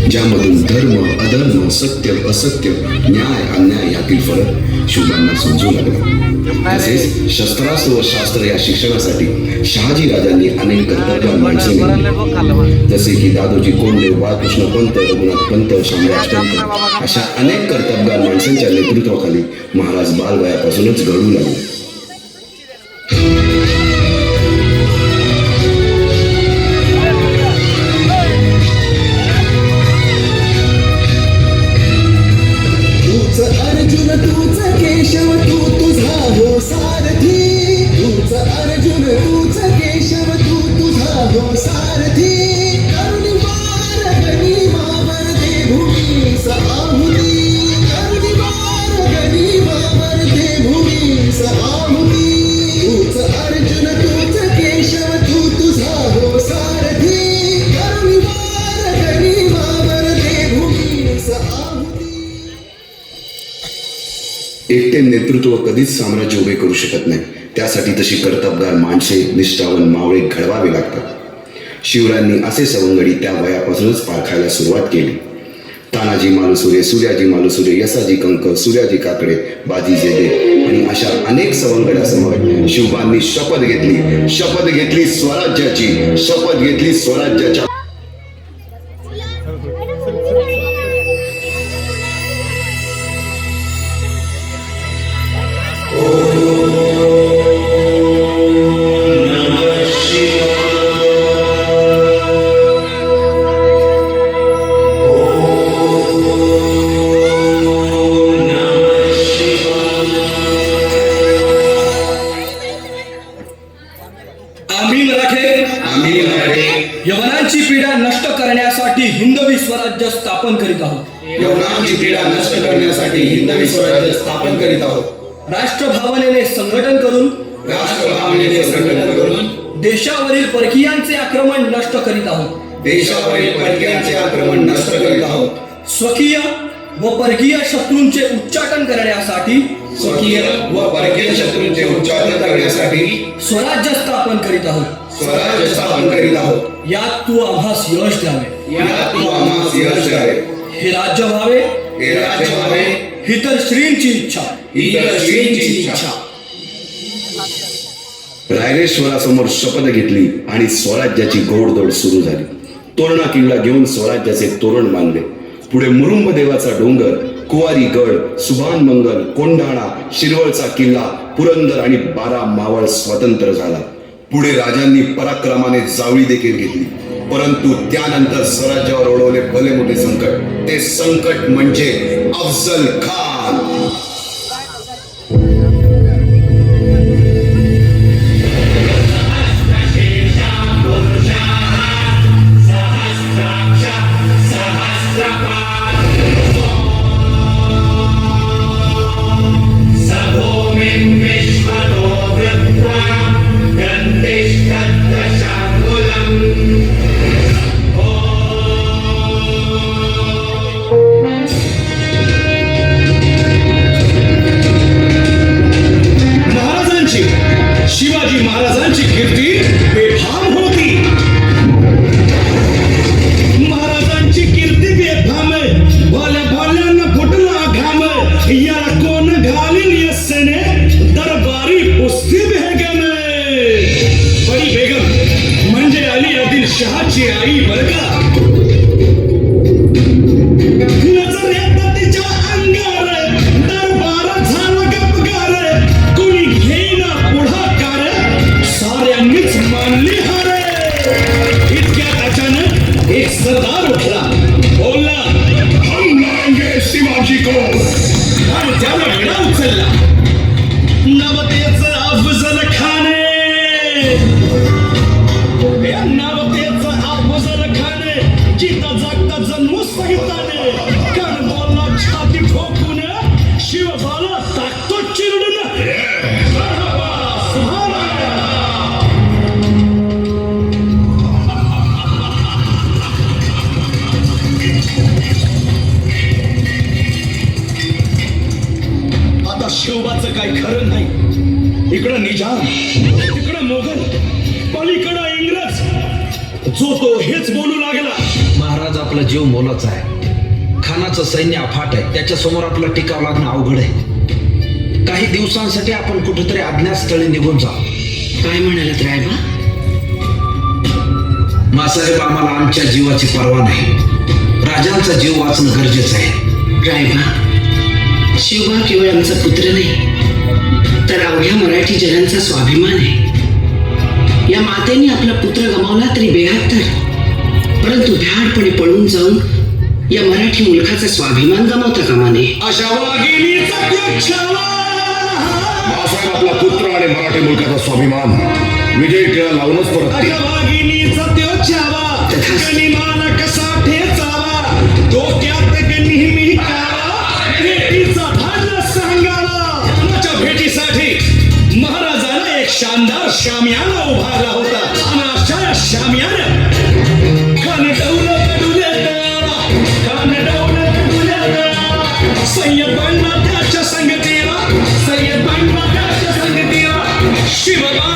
ज्यामधून धर्म अधर्म, सत्य असत्य, न्याय अन्याय यातील फरक शिवबांना समजू लागला. तसेच शस्त्रास्त्र व शास्त्र या शिक्षणासाठी शहाजी राजांनी अनेक कर्तव्यवान माणसे नेमली. जसे की दादोजी कोंडदेव, बाळकृष्ण पंत, रघुनाथ पंत, शामराज पंत अशा अनेक कर्तव्यवान माणसांच्या नेतृत्वाखाली महाराज बालवयापासूनच घडू लागले. अर्जुन तूच केशव तू तुझा हो सारथी, तूच अर्जुन तूच केशव तू तुझा हो सारथी. करुणी मार गनिमावर दे भूमीस आहुती, करुणी मार गनिमावर दे भूमीस आहुती. तूच अर्जुन तूच केशव तू तुझा हो सारथी, करुणी मार गनिमावर दे भूमीस आहुती. एकटे नेतृत्व कधीच साम्राज्य उभे करू शकत नाही. त्यासाठी तशी कर्तबगार माणसे, निष्ठावान मावळे घडवावे लागतात. शिवरायांनी असे सवंगडी त्या वयापासूनच पारखायला सुरुवात केली. तानाजी मालुसरे, सूर्याजी मालुसरे, यसाजी कंक, सूर्याजी काकडे, बाजी जेदे आणि अशा अनेक सवंगड्यासमोर शिवबांनी शपथ घेतली स्वराज्याची, शपथ घेतली स्वराज्याच्या. यवनांची पीडा नष्ट करण्यासाठी हिंदवी स्वराज्य स्थापन करीत आहोत. यवनांची पीडा नष्ट करण्यासाठी हिंदवी स्वराज्य स्थापन करीत आहोत. राष्ट्रभावनेने संघटन करून देशावरील परकीयांचे आक्रमण नष्ट करीत आहोत. स्वकीय व परकीय शत्रूंचे उच्चाटन करण्यासाठी स्वराज्य स्थापन करीत आहोत. यात तू आम्हास यश द्यावे. हे राज्य व्हावे ही तर श्रींची इच्छा. रायरेश्वरासमोर शपथ घेतली आणि स्वराज्याची घोडदौड सुरू झाली. तोरणा किल्ला घेऊन स्वराज्याचे तोरण बांधले. पुढे मुरुंब देवाचा डोंगर, कुवारी गड, सुभान मंगल, कोंढाणा, शिरवळचा किल्ला, पुरंदर आणि 12 मावळ स्वतंत्र झाला. पुढे राजांनी पराक्रमाने जावळी देखील घेतली. परंतु त्यानंतर स्वराज्यावर ओढवले भले मोठे संकट. ते संकट म्हणजे अफजल खान. शिवाजी महाराजांची कीर्ती बेफाम होती. महाराजांची कीर्ती बेफाम, भोल्या भोल्यांना फुटला घाम. याला कोण घालीन यस्सेने दरबारी पुस्ती बेगम. बडी बेगम म्हणजे अली आदिल शहाची आई बरं का. नजर येतात तिच्या अंगार, दरबार झाला गपगार. कोणी घेईना पुढाकार, साऱ्यांनीच मानली हार. इतक्यात अचानक एक सरदार उठला, बोलला हम मारेंगे शिवाजी को. आणि त्याला विडा उचलला. नवतेच अफजल खान, नवतेच अफजल खान. जिता जागता जन्म सहिताने कान बोलला छाती ठोकून. शिवबाला टाकतो चिरडून. आता शिवबाचं काही खरं नाही. इकडं निजाम, इकडं मोगल, पलीकडं इंग्रज. जो तो हेच बोलू लागला. महाराज आपला जीव मोलाचा आहे. खानाचं सैन्य अफाट आहे, त्याच्या समोर आपला टिकाव लागणं अवघड आहे. काही दिवसांसाठी आपण कुठेतरी अज्ञात स्थळी निघून जाऊ. काय म्हणालात रायबा? मासाहेब, आम्हाला आमच्या जीवाची पर्वा नाही. राजांचा जीव वाचणं गरजेचं आहे. रायबा, शिवबा केवळ आमचा पुत्र नाही, तर अवघ्या मराठी जनांचा स्वाभिमान आहे. या मातेने आपला पुत्र गमावला तरी बेहत्तर, परंतु भ्याडपणे पळून जाऊन या मराठी मुलखाचा स्वाभिमान गमावता कामा नये. अशा वाघिणीचा त्यो छावा. बाळासाहेब आपला पुत्र आणि मराठी मुलकाचा स्वाभिमान विजय टिळा लावूनच परत अशा वाघिणीचा त्यो छावा. गनिमान कसा ठेचावा, डोक्यात नेहमी कावा, भेटीचा भान सांगावा. आमच्या भेटीसाठी महाराजांना एक शानदार शामियाना उभारला होता. आणि अशा शामियाना सय्यद बांधला त्याच्या संगतीला, सय्यद बांधला त्याच्या संगतीला, शिवबा